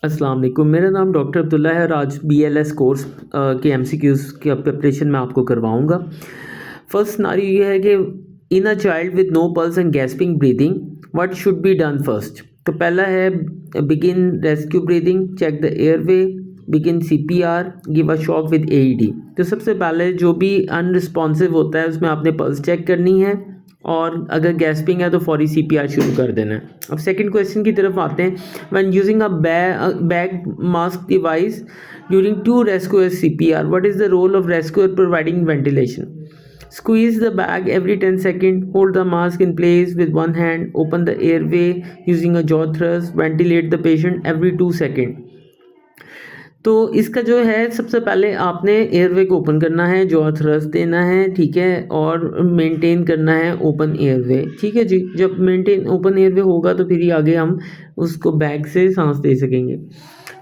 अस्सलाम वालेकुम। मेरा नाम डॉक्टर अब्दुल्ला है और आज BLS कोर्स के MCQs की प्रिपरेशन मैं आपको करवाऊँगा। फर्स्ट सिनेरियो ये है कि in a child with no pulse and gasping breathing what should be done first. तो पहला है begin rescue breathing, check the airway, begin CPR, give a shock with AED। तो सबसे पहले जो भी अनरिस्पॉन्सिव होता है उसमें आपने पल्स चेक करनी है और अगर गैस्पिंग है तो फौरी CPR शुरू कर देना है। अब सेकंड क्वेश्चन की तरफ आते हैं। When using a bag mask device during two rescuer CPR, what is the role of rescuer providing ventilation? Squeeze the bag every 10 seconds, hold the mask in place with one hand, open the airway using a jaw thrust, ventilate the patient every 2 seconds। तो इसका जो है सबसे पहले आपने airway को open करना है, जॉ थ्रस्ट देना है, ठीक है, और मेंटेन करना है ओपन एयरवे, ठीक है जी। जब मेंटेन ओपन एयरवे होगा तो फिर ही आगे हम उसको बैग से सांस दे सकेंगे।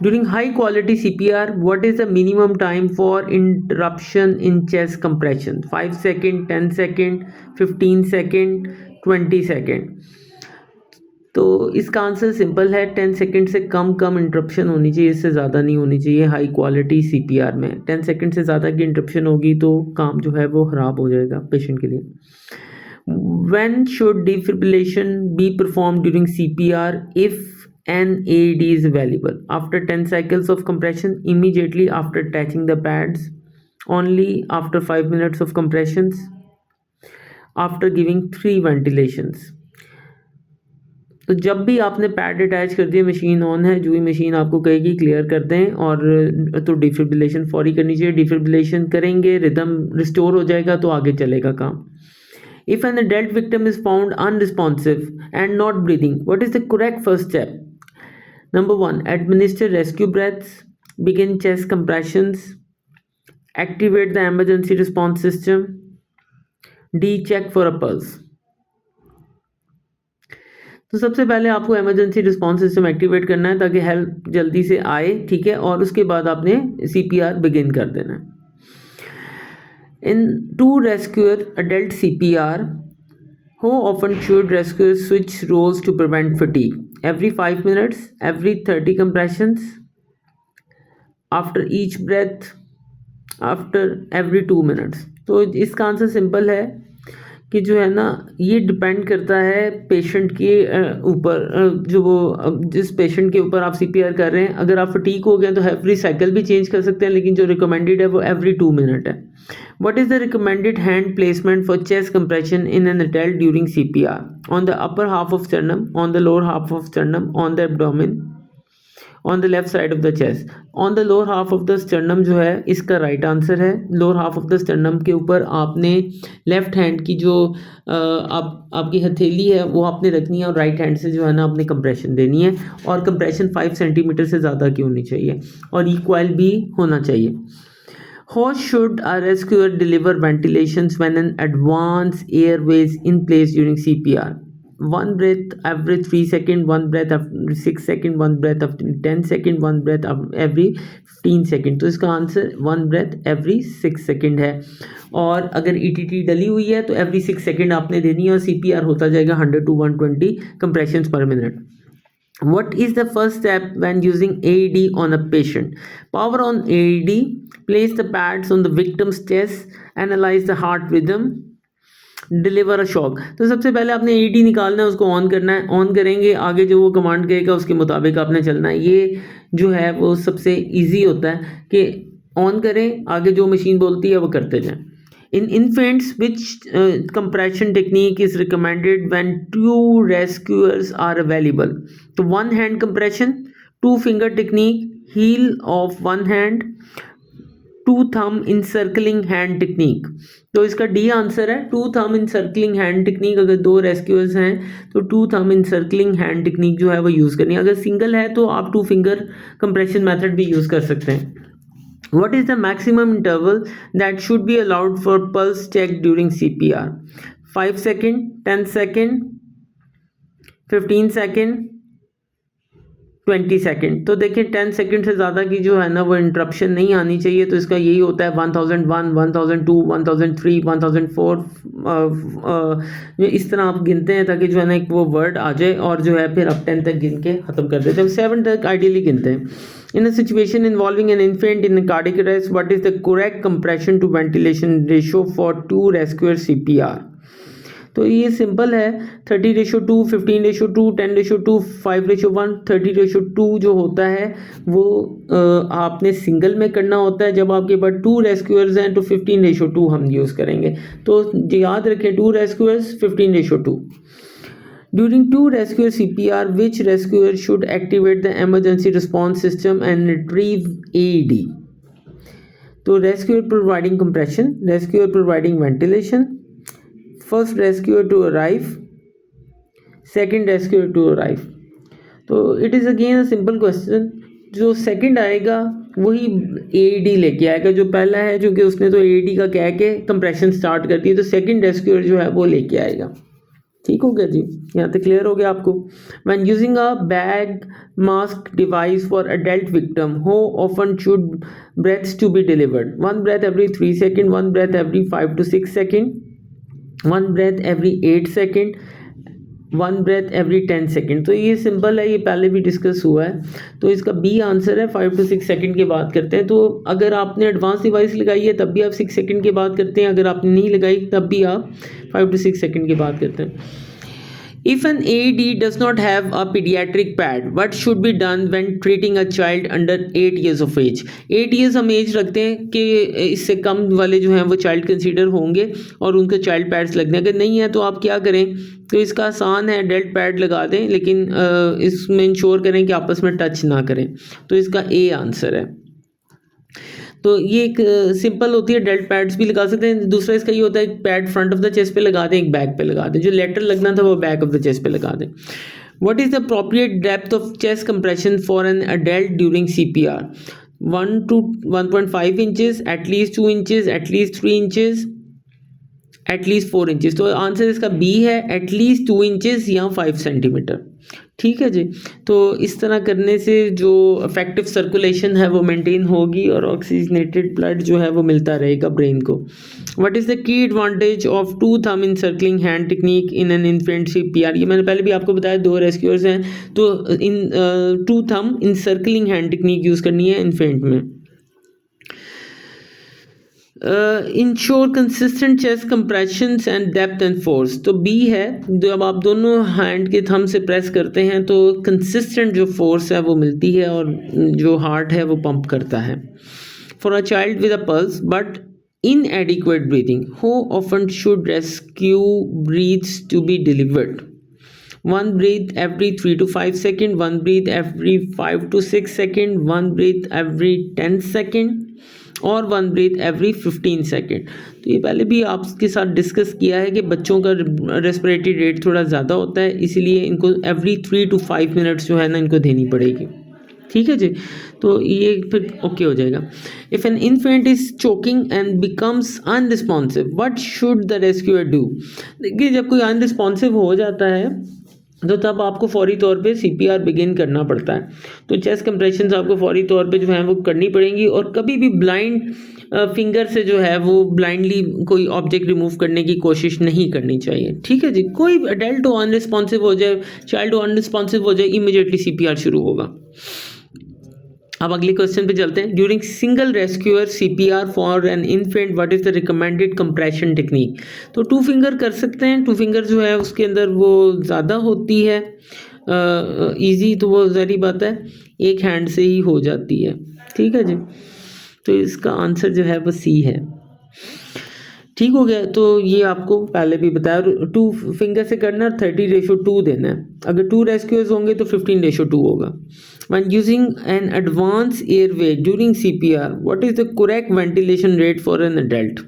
During high quality CPR, what is the minimum time for interruption in chest compression? 5 second, 10 second, 15 second, 20 second. तो इसका आंसर सिंपल है, 10 सेकंड से कम इंटरप्शन होनी चाहिए, इससे ज़्यादा नहीं होनी चाहिए हाई क्वालिटी CPR में। 10 सेकंड से ज़्यादा की इंटरप्शन होगी तो काम जो है वो ख़राब हो जाएगा पेशेंट के लिए। When should defibrillation be performed during CPR if an AED is available? After 10 cycles of compression, immediately after attaching the pads, only after 5 minutes of compressions, after giving 3 ventilations। तो जब भी आपने पैड अटैच कर दिया, machine on है, जो ही machine आपको कहेगी क्लियर कर दें, और तो डिफिब्रिलेशन फौरी करनी चाहिए। डिफिब्रिलेशन करेंगे, रिदम रिस्टोर हो जाएगा तो आगे चलेगा काम। If an adult victim is found unresponsive and not breathing, what is the correct first step? Number 1, administer rescue breaths, begin chest compressions, activate the emergency response system, D check for a pulse. तो सबसे पहले आपको emergency response system activate करना है ताकि help जल्दी से आए, ठीक है, और उसके बाद आपने CPR बिगिन कर देना है। In two rescuer adult CPR, how often should rescuers switch roles to prevent fatigue? Every 5 minutes, every 30 compressions, after each breath, after every 2 minutes। तो इसका आंसर सिंपल है कि जो है ना, ये डिपेंड करता है पेशेंट के ऊपर, जो वो जिस पेशेंट के ऊपर आप CPR कर रहे हैं। अगर आप फटीक हो गए तो एवरी साइकिल भी चेंज कर सकते हैं, लेकिन जो रिकमेंडेड है वो एवरी 2 मिनट है। What is the recommended hand placement for chest compression in an adult during CPR? On the upper half of sternum, on the lower half of sternum, on the abdomen, on the left side of the chest. On the lower half of the sternum जो है इसका right answer है। Lower half of the sternum के ऊपर आपने left hand की जो आपकी हथेली है वो आपने रखनी है और राइट हैंड से जो है ना आपने कंप्रेशन देनी है, और कंप्रेशन 5 सेंटीमीटर से ज़्यादा की होनी चाहिए और इक्वल भी होना चाहिए। How should a rescuer deliver ventilations when an advanced airway is in place during CPR? 1 breath every 3 seconds, 1 breath every 6 seconds, 1 breath every 10 seconds, 1 breath every 15 seconds। तो इसका आंसर 1 breath every 6 seconds है। और अगर ETT डली हुई है तो every 6 seconds आपने देनी है और CPR होता जाएगा 100 to 120 compressions per minute। What is the first step when using AED on a patient? Power on AED, place the pads on the victim's chest, analyze the heart rhythm, deliver a shock। तो सबसे पहले आपने AED निकालना है, उसको on करना है, on करेंगे, आगे जो वो कमांड कहेगा उसके मुताबिक आपने चलना है। ये जो है वो सबसे ईजी होता है कि ऑन करें, आगे जो मशीन बोलती है वो करते जाएं। In infants, which compression technique is recommended when 2 rescuers are available? तो 1 hand compression, 2 finger technique, heel of 1 hand, 2 thumb encircling hand technique। तो इसका D आंसर है 2 thumb encircling hand technique। अगर 2 रेस्क्यूअर्स हैं तो 2 thumb encircling hand technique जो है वो यूज़ करनी है। अगर सिंगल है तो आप 2 finger compression method भी यूज़ कर सकते हैं। What is the maximum interval that should be allowed for pulse check during CPR? 5 seconds, 10 seconds, 15 seconds, 20 second. तो देखिए 10 सेकंड से ज़्यादा की जो है ना वो इंटरप्शन नहीं आनी चाहिए। तो इसका यही होता है 1001, 1002, 1003, 1004, जो इस तरह आप गिनते हैं ताकि जो है ना एक वो वर्ड आ जाए और जो है फिर आप 10 तक गिन के ख़त्म कर देते हैं। 7 तक आइडियली गिनते हैं। In a situation involving an infant in a cardiac arrest, what is the correct compression to ventilation ratio for 2 rescuer CPR? तो ये सिंपल है 30:2, 15:2, 10:2, 5:1। 30:2 जो होता है वो आपने सिंगल में करना होता है। जब आपके पास 2 रेस्क्यूअर्स हैं तो 15:2 हम यूज़ करेंगे। तो याद रखें 2 rescuers 15:2। During 2 rescuer CPR, which rescuer should activate the emergency response system and retrieve AED? तो rescuer providing compression, rescuer providing ventilation, first rescuer to arrive, second rescuer to arrive. तो it is again a simple question. जो second आएगा वही AED लेके आएगा। जो पहला है क्योंकि उसने तो AED का कह के कंप्रेशन स्टार्ट कर दी, तो सेकंड रेस्क्यूअर जो है वो लेके आएगा। ठीक हो गया जी, यहाँ तक क्लियर हो गया आपको। When using a bag mask device for adult victim, how often should breaths to be delivered? 1 breath every 3 seconds, 1 breath every 5 to 6 seconds, 1 breath every 8 seconds, 1 breath every 10 second. तो ये सिंपल है, ये पहले भी discuss हुआ है। तो इसका बी आंसर है 5 to 6 सेकेंड की बात करते हैं। तो अगर आपने एडवांस डिवाइस लगाई है तब भी आप 6 सेकेंड की बात करते हैं, अगर आपने नहीं लगाई तब भी आप 5 to 6 सेकेंड की बात करते हैं। If an AED does not have a pediatric pad, what should be done when treating a child under 8 years of age? 8 years हम एज रखते हैं कि इससे कम वाले जो हैं वो चाइल्ड कंसीडर होंगे और उनके चाइल्ड पैड्स लगने। अगर नहीं है तो आप क्या करें, तो इसका आसान है, एडल्ट पैड लगा दें, लेकिन इसमें इंश्योर करें कि आपस में टच ना करें। तो इसका ए आंसर है। तो ये एक सिंपल होती है, डेल्ट पैड्स भी लगा सकते हैं। दूसरा इसका ये होता है, एक pad front of the chest पे लगा दें, एक बैक पे लगा दें। जो लेटर लगना था वो बैक ऑफ द चेस्ट पे लगा दें। What is the appropriate depth of chest compression for an adult during CPR? 1 to 1.5 inches, at least 2 inches, at least 3 inches, at least 4 inches. तो आंसर इसका बी है, एटलीस्ट 2 इंचेस या 5 सेंटीमीटर। ठीक है जी। तो इस तरह करने से जो इफेक्टिव सर्कुलेशन है वो मेंटेन होगी और ऑक्सीजनेटेड ब्लड जो है वो मिलता रहेगा ब्रेन को। What is the key advantage of 2 thumb encircling hand technique in an infant CPR? ये मैंने पहले भी आपको बताया, 2 रेस्क्यूअर्स हैं तो इन 2 thumb encircling hand technique use करनी है इन्फेंट में। Ensure consistent chest compressions and depth and force. तो बी है, जब आप दोनों हैंड के थंब से प्रेस करते हैं तो कंसिस्टेंट जो फोर्स है वो मिलती है और जो हार्ट है वो पंप करता है। For a child with a pulse but inadequate breathing, how often should rescue breaths to be delivered? 1 breath every 3 to 5 seconds, 1 breath every 5 to 6 seconds, 1 breath every 10 seconds और 1 breath every 15 सेकेंड। तो ये पहले भी आपके साथ discuss किया है कि बच्चों का रेस्पिरेटरी रेट थोड़ा ज़्यादा होता है, इसीलिए इनको एवरी 3 to 5 मिनट्स जो है ना इनको देनी पड़ेगी। ठीक है जी, तो ये फिर ओके हो जाएगा। If an infant is choking and becomes unresponsive, what should the rescuer do? देखिए जब कोई अनरिस्पॉन्सिव हो जाता है तो तब आपको फौरी तौर पे CPR बिगिन करना पड़ता है। तो चेस्ट कंप्रेशंस आपको फौरी तौर पे जो है वो करनी पड़ेंगी और कभी भी ब्लाइंड फिंगर से जो है वो ब्लाइंडली कोई ऑब्जेक्ट रिमूव करने की कोशिश नहीं करनी चाहिए। ठीक है जी, कोई एडल्ट हो अनरिस्पॉन्सिव हो जाए, चाइल्ड हो अनरिस्पॉन्सिव हो जाए, इमीडिएटली CPR शुरू होगा। अब अगले क्वेश्चन पे चलते हैं। During single rescuer CPR for an infant what is the recommended compression technique? तो 2 फिंगर कर सकते हैं। 2 फिंगर जो है उसके अंदर वो ज़्यादा होती है इजी, तो वो ज़ाहिर बात है एक हैंड से ही हो जाती है। ठीक है जी, तो इसका आंसर जो है वो सी है। ठीक हो गया। तो ये आपको पहले भी बताया, 2 फिंगर से करना, 30:2 देना है। अगर 2 रेस्क्यूअर्स होंगे तो 15:2 होगा। When using an advanced airway during CPR, what is the correct ventilation rate for an adult?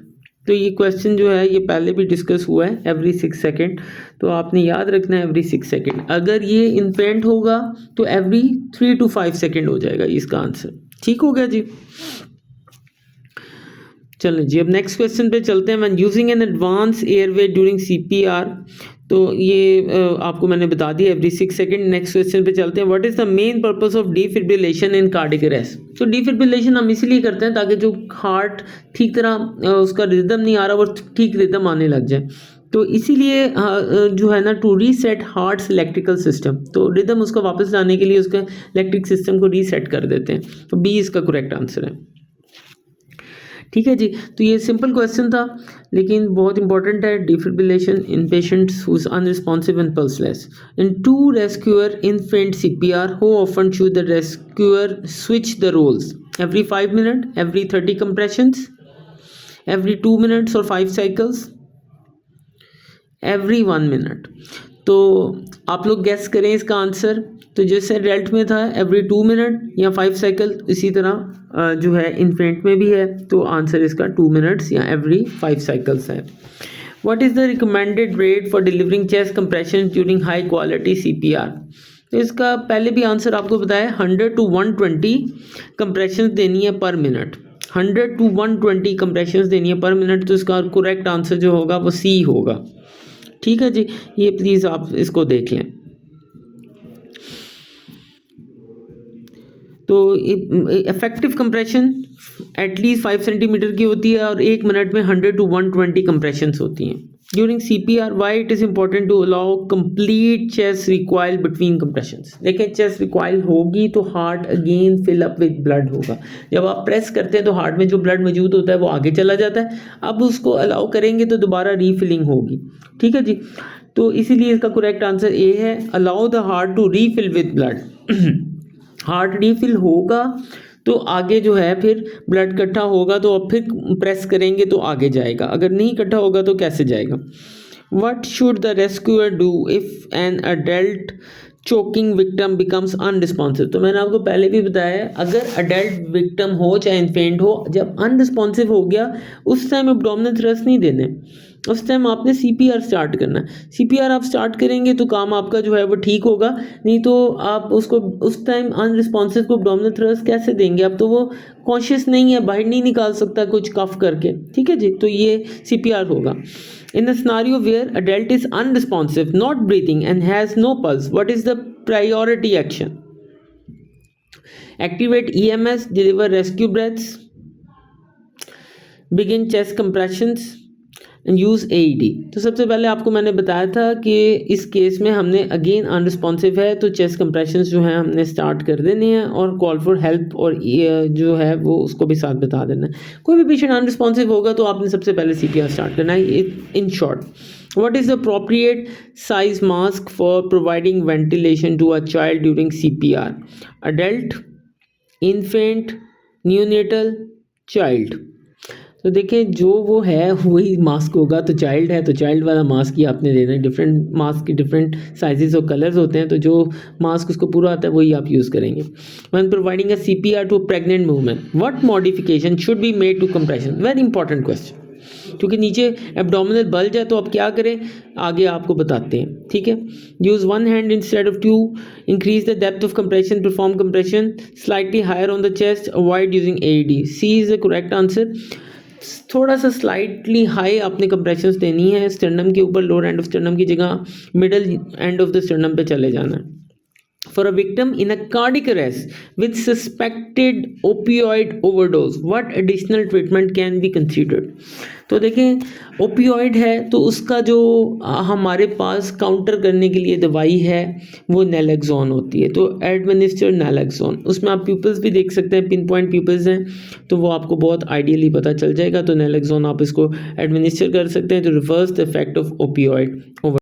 तो ये क्वेश्चन जो है ये पहले भी डिस्कस हुआ है, एवरी 6 सेकेंड। तो आपने याद रखना है एवरी 6 सेकेंड। अगर ये इन्फेंट होगा तो एवरी 3 to 5 सेकेंड हो जाएगा इसका आंसर। ठीक हो गया जी। चलो जी, अब नेक्स्ट क्वेश्चन पे चलते हैं। When using an advance airway during CPR, तो ये आपको मैंने बता दिया एवरी 6 सेकंड। नेक्स्ट क्वेश्चन पे चलते हैं। What is the main purpose of defibrillation in cardiac arrest? तो डिफिब्रिलेशन हम इसलिए करते हैं ताकि जो हार्ट ठीक तरह उसका रिदम नहीं आ रहा वो ठीक रिदम आने लग जाए। तो इसीलिए जो है ना, to reset heart's electrical system, तो रिदम उसका वापस लाने के लिए उसका इलेक्ट्रिक सिस्टम को रीसेट कर देते हैं। तो बी इसका करेक्ट आंसर है। ठीक है जी, तो ये सिंपल क्वेश्चन था लेकिन बहुत इंपॉर्टेंट है। Defibrillation in patients who is unresponsive and pulseless. In two rescuer infant CPR, how often should the rescuer switch the roles? Every 5 minute, every 30 compressions, every 2 minutes or 5 cycles, every 1 minute. तो आप लोग gas करें इसका answer. तो जैसे रेल्ट में था every 2 minute या 5 साइकिल, इसी तरह जो है इन्फेंट में भी है। तो आंसर इसका 2 मिनट्स या एवरी 5 साइकिल्स है। What is the recommended rate for delivering chest compression during high quality CPR? तो इसका पहले भी आंसर आपको बताया, 100 to 120 कंप्रेशन देनी है पर मिनट। 100 to 120 कंप्रेशन देनी है पर मिनट। तो इसका करेक्ट आंसर जो होगा वो C होगा। ठीक है जी, ये प्लीज़ आप इसको देख लें। तो इफेक्टिव कंप्रेशन एटलीस्ट 5 सेंटीमीटर की होती है और 1 मिनट में 100 to 120 कंप्रेशंस होती हैं during CPR। Why it is important to allow complete chest recoil between compressions? देखें, चेस्ट रिकॉइल होगी तो heart again fill up with blood होगा। जब आप प्रेस करते हैं तो हार्ट में जो ब्लड मौजूद होता है वो आगे चला जाता है। अब उसको अलाउ करेंगे तो दोबारा रीफिलिंग होगी। ठीक है जी, तो इसीलिए इसका करेक्ट आंसर ए है, allow the heart to refill with blood. Heart refill होगा तो आगे जो है फिर ब्लड इकट्ठा होगा तो अब फिर प्रेस करेंगे तो आगे जाएगा, अगर नहीं इकट्ठा होगा तो कैसे जाएगा? What should the rescuer do if an adult choking victim becomes unresponsive? तो मैंने आपको पहले भी बताया, अगर अडल्ट विक्टिम हो चाहे इन्फेंट हो, जब अनरिस्पॉन्सिव हो गया उस टाइम एब्डोमिनल थ्रस्ट नहीं देने, उस टाइम आपने CPR स्टार्ट करना है। CPR आप स्टार्ट करेंगे तो काम आपका जो है वो ठीक होगा, नहीं तो आप उसको उस टाइम अनरिस्पॉन्सिव को एब्डोमिनल थ्रस्ट कैसे देंगे? अब तो वो कॉन्शियस नहीं है, बाहर नहीं निकाल सकता कुछ कफ करके। ठीक है जी, तो ये CPR होगा। In a scenario where adult is unresponsive, not breathing and has no pulse, what is the priority action? Activate EMS, deliver rescue breaths, begin chest compressions and use AED। तो सबसे पहले आपको मैंने बताया था कि इस केस में हमने अगेन अनरिस्पॉन्सिव है तो चेस्ट कंप्रेशंस जो है हमने स्टार्ट कर देने हैं और कॉल फॉर हेल्प और जो है वो उसको भी साथ बता देना है। कोई भी पेशेंट अनरिस्पॉन्सिव होगा तो आपने सबसे पहले CPR स्टार्ट करना है। In short, what is the appropriate size mask for providing ventilation to a child during CPR? Adult, infant, neonatal, child. तो देखें, जो वो है वही मास्क होगा। तो चाइल्ड है तो चाइल्ड वाला मास्क ही आपने देना है। डिफरेंट मास्क की डिफरेंट साइजेस और कलर्स होते हैं, तो जो मास्क उसको पूरा आता है वही आप यूज़ करेंगे। When providing a CPR to pregnant woman, what modification should be made to compression? Very important question, क्योंकि नीचे एब्डोमिनल बल्ज है तो अब क्या करें आगे आपको बताते हैं। ठीक है, use 1 hand instead of 2, increase the depth of compression, perform compression slightly higher on the chest, avoid using AED। C is the correct answer. थोड़ा सा स्लाइटली हाई आपने कंप्रेशंस देनी है स्टर्नम के ऊपर, लोअर एंड ऑफ स्टर्नम की जगह middle end of the sternum पे चले जाना है। For a victim in a cardiac arrest with suspected opioid overdose, what additional treatment can be considered? तो देखें, ओपियोइड है तो उसका जो हमारे पास काउंटर करने के लिए दवाई है वो नैलेक्सोन होती है। तो एडमिनिस्टर नैलेक्सोन, उसमें आप प्यूपल्स भी देख सकते हैं, पिन पॉइंट प्यूपल्स हैं तो वो आपको बहुत आइडियली पता चल जाएगा। तो नैलेक्सोन आप इसको एडमिनिस्टर कर सकते हैं तो reverse the effect of opioid over